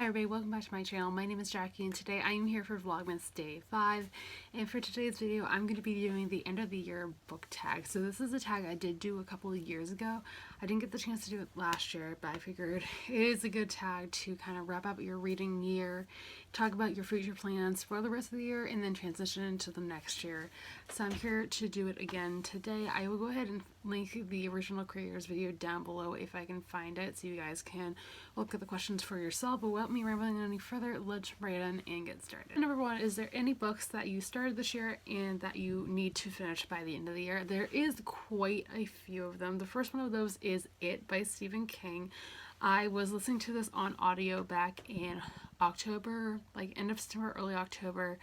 everybody, welcome back to my channel. My name is Jackie and today I am here for Vlogmas Day 5, and for today's video I'm going to be doing the end of the year book tag. So this is a tag I did do a couple of years ago. I didn't get the chance to do it last year, but I figured it is a good tag to kind of wrap up your reading year, talk about your future plans for the rest of the year, and then transition into the next year. So I'm here to do it again today. I will go ahead and link the original creators video down below if I can find it, so you guys can look at the questions for yourself. But without me rambling any further, let's jump right in and get started. Number one, is there any books that you started this year and that you need to finish by the end of the year? There is quite a few of them. The first one of those is It by Stephen King. I was listening to this on audio back in October, like end of September, early October,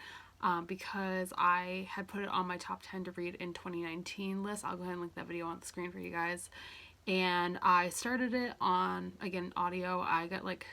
because I had put it on my top 10 to read in 2019 list. I'll go ahead and link that video on the screen for you guys. And I started it on, again, audio. I got like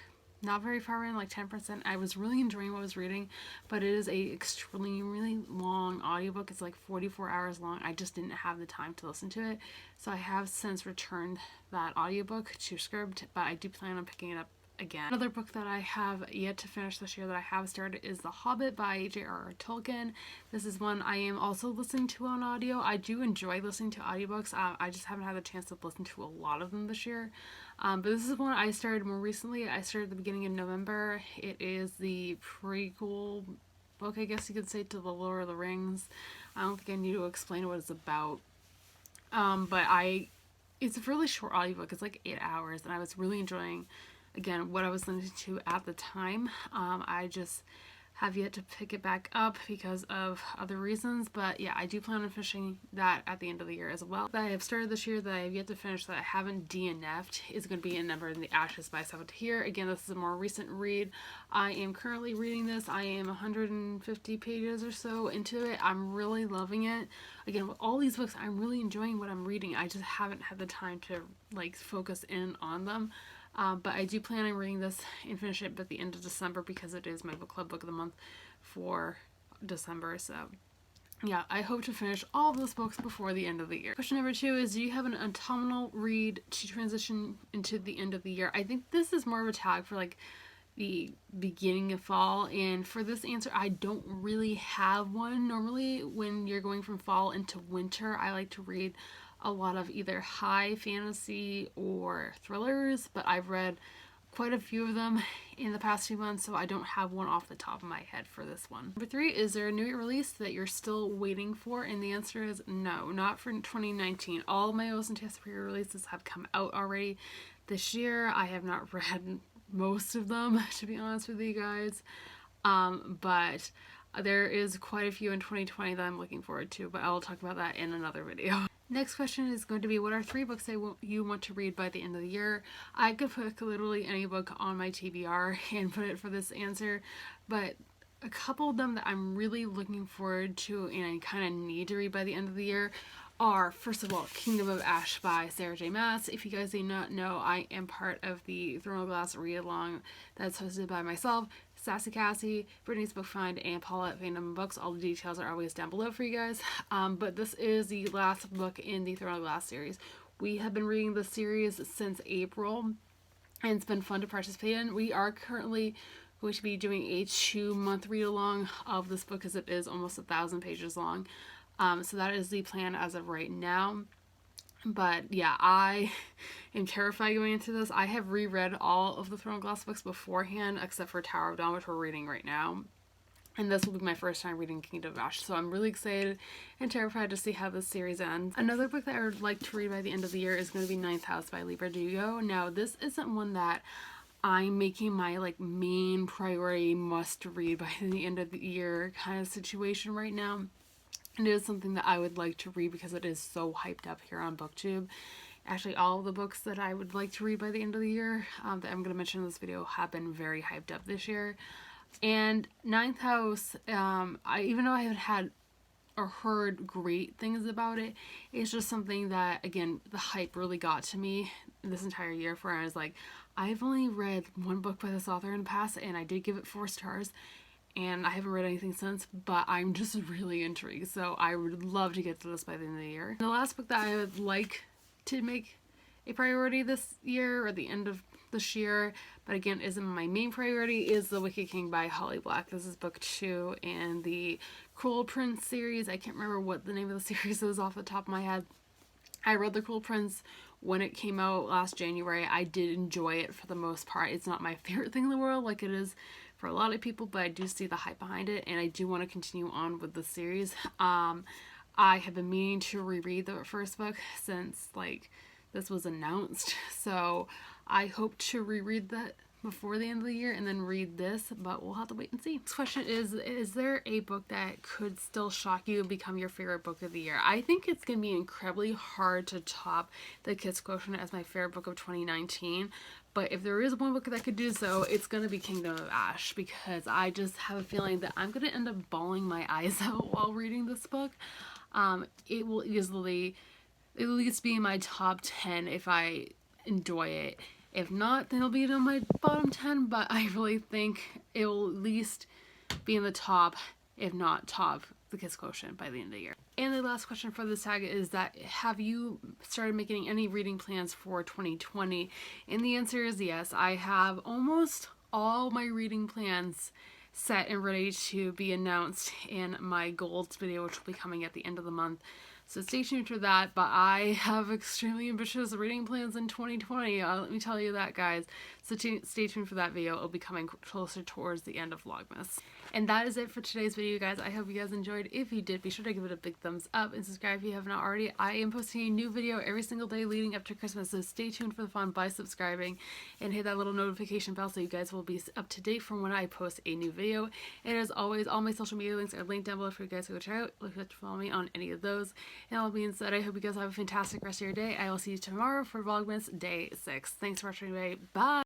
not very far in, like 10%. I was really enjoying what I was reading, but it is a extremely long audiobook. It's like 44 hours long. I just didn't have the time to listen to it. So I have since returned that audiobook to Scribd, but I do plan on picking it up again. Another book that I have yet to finish this year that I have started is The Hobbit by J.R.R. Tolkien. This is one I am also listening to on audio. I do enjoy listening to audiobooks. I just haven't had the chance to listen to a lot of them this year. But this is one I started more recently. I started at the beginning of November. It is the prequel book, I guess you could say, to The Lord of the Rings. I don't think I need to explain what it's about. It's a really short audiobook. It's like 8 hours, and I was really enjoying, again, what I was listening to at the time. I just have yet to pick it back up because of other reasons, but yeah, I do plan on finishing that at the end of the year as well. That I have started this year that I have yet to finish that I haven't DNF'd is going to be A Number in the Ashes by Saboteur. Again, this is a more recent read. I am currently reading this. I am 150 pages or so into it. I'm really loving it. Again, with all these books, I'm really enjoying what I'm reading. I just haven't had the time to like focus in on them. But I do plan on reading this and finish it by the end of December because it is my book club book of the month for December. So yeah, I hope to finish all of those books before the end of the year. Question number 2 is, do you have an autumnal read to transition into the end of the year? I think this is more of a tag for like the beginning of fall, and for this answer I don't really have one. Normally when you're going from fall into winter, I like to read a lot of either high fantasy or thrillers, but I've read quite a few of them in the past few months, so I don't have one off the top of my head for this one. Number 3, is there a new release that you're still waiting for? And the answer is no, not for 2019. All of my most anticipated releases have come out already this year. I have not read most of them, to be honest with you guys, but there is quite a few in 2020 that I'm looking forward to, but I'll talk about that in another video. Next question is going to be, what are 3 books you want to read by the end of the year? I could put literally any book on my TBR and put it for this answer, but a couple of them that I'm really looking forward to and I kind of need to read by the end of the year are, first of all, Kingdom of Ash by Sarah J. Maas. If you guys do not know, I am part of the Throne of Glass read-along that's hosted by myself, Sassy Cassie, Brittni's Book Find, and Paula at Fandom Books. All the details are always down below for you guys. But this is the last book in the Throne of Glass series. We have been reading the series since April, and it's been fun to participate in. We are currently going to be doing a 2-month read-along of this book because it is almost 1,000 pages long. So that is the plan as of right now. But yeah, I am terrified going into this. I have reread all of the Throne of Glass books beforehand, except for Tower of Dawn, which we're reading right now. And this will be my first time reading Kingdom of Ash. So I'm really excited and terrified to see how this series ends. Another book that I would like to read by the end of the year is going to be Ninth House by Lee Bardugo. Now, this isn't one that I'm making my like main priority must read by the end of the year kind of situation right now. It is something that I would like to read because it is so hyped up here on BookTube. Actually, all of the books that I would like to read by the end of the year that I'm going to mention in this video have been very hyped up this year. And Ninth House, even though I haven't had or heard great things about it, it's just something that, again, the hype really got to me this entire year, where I was like, I've only read one book by this author in the past, and I did give it 4 stars. And I haven't read anything since, but I'm just really intrigued, so I would love to get to this by the end of the year. The last book that I would like to make a priority this year or the end of this year, but again isn't my main priority, is The Wicked King by Holly Black. This is book 2 in the Cruel Prince series. I can't remember what the name of the series is off the top of my head. I read The Cruel Prince when it came out last January. I did enjoy it for the most part. It's not my favorite thing in the world like it is for a lot of people, but I do see the hype behind it, and I do want to continue on with the series. I have been meaning to reread the first book since like this was announced, so I hope to reread that before the end of the year and then read this, but we'll have to wait and see. Next question is there a book that could still shock you and become your favorite book of the year? I think it's going to be incredibly hard to top The Kiss Quotient as my favorite book of 2019, but if there is one book that could do so, it's going to be Kingdom of Ash, because I just have a feeling that I'm going to end up bawling my eyes out while reading this book. It will easily at least be in my top 10 if I enjoy it. If not, then it'll be in my bottom 10, but I really think it will at least be in the top, if not top, The Kiss Quotient by the end of the year. And the last question for this tag is that, have you started making any reading plans for 2020? And the answer is yes. I have almost all my reading plans set and ready to be announced in my goals video, which will be coming at the end of the month. So stay tuned for that, but I have extremely ambitious reading plans in 2020. Let me tell you that, guys. So stay tuned for that video. It'll be coming closer towards the end of Vlogmas. And that is it for today's video, guys. I hope you guys enjoyed. If you did, be sure to give it a big thumbs up and subscribe if you have not already. I am posting a new video every single day leading up to Christmas, so stay tuned for the fun by subscribing and hit that little notification bell so you guys will be up to date from when I post a new video. And as always, all my social media links are linked down below for you guys to go check out. Look to follow me on any of those. And all being said, I hope you guys have a fantastic rest of your day. I will see you tomorrow for Vlogmas Day 6. Thanks for watching today. Bye!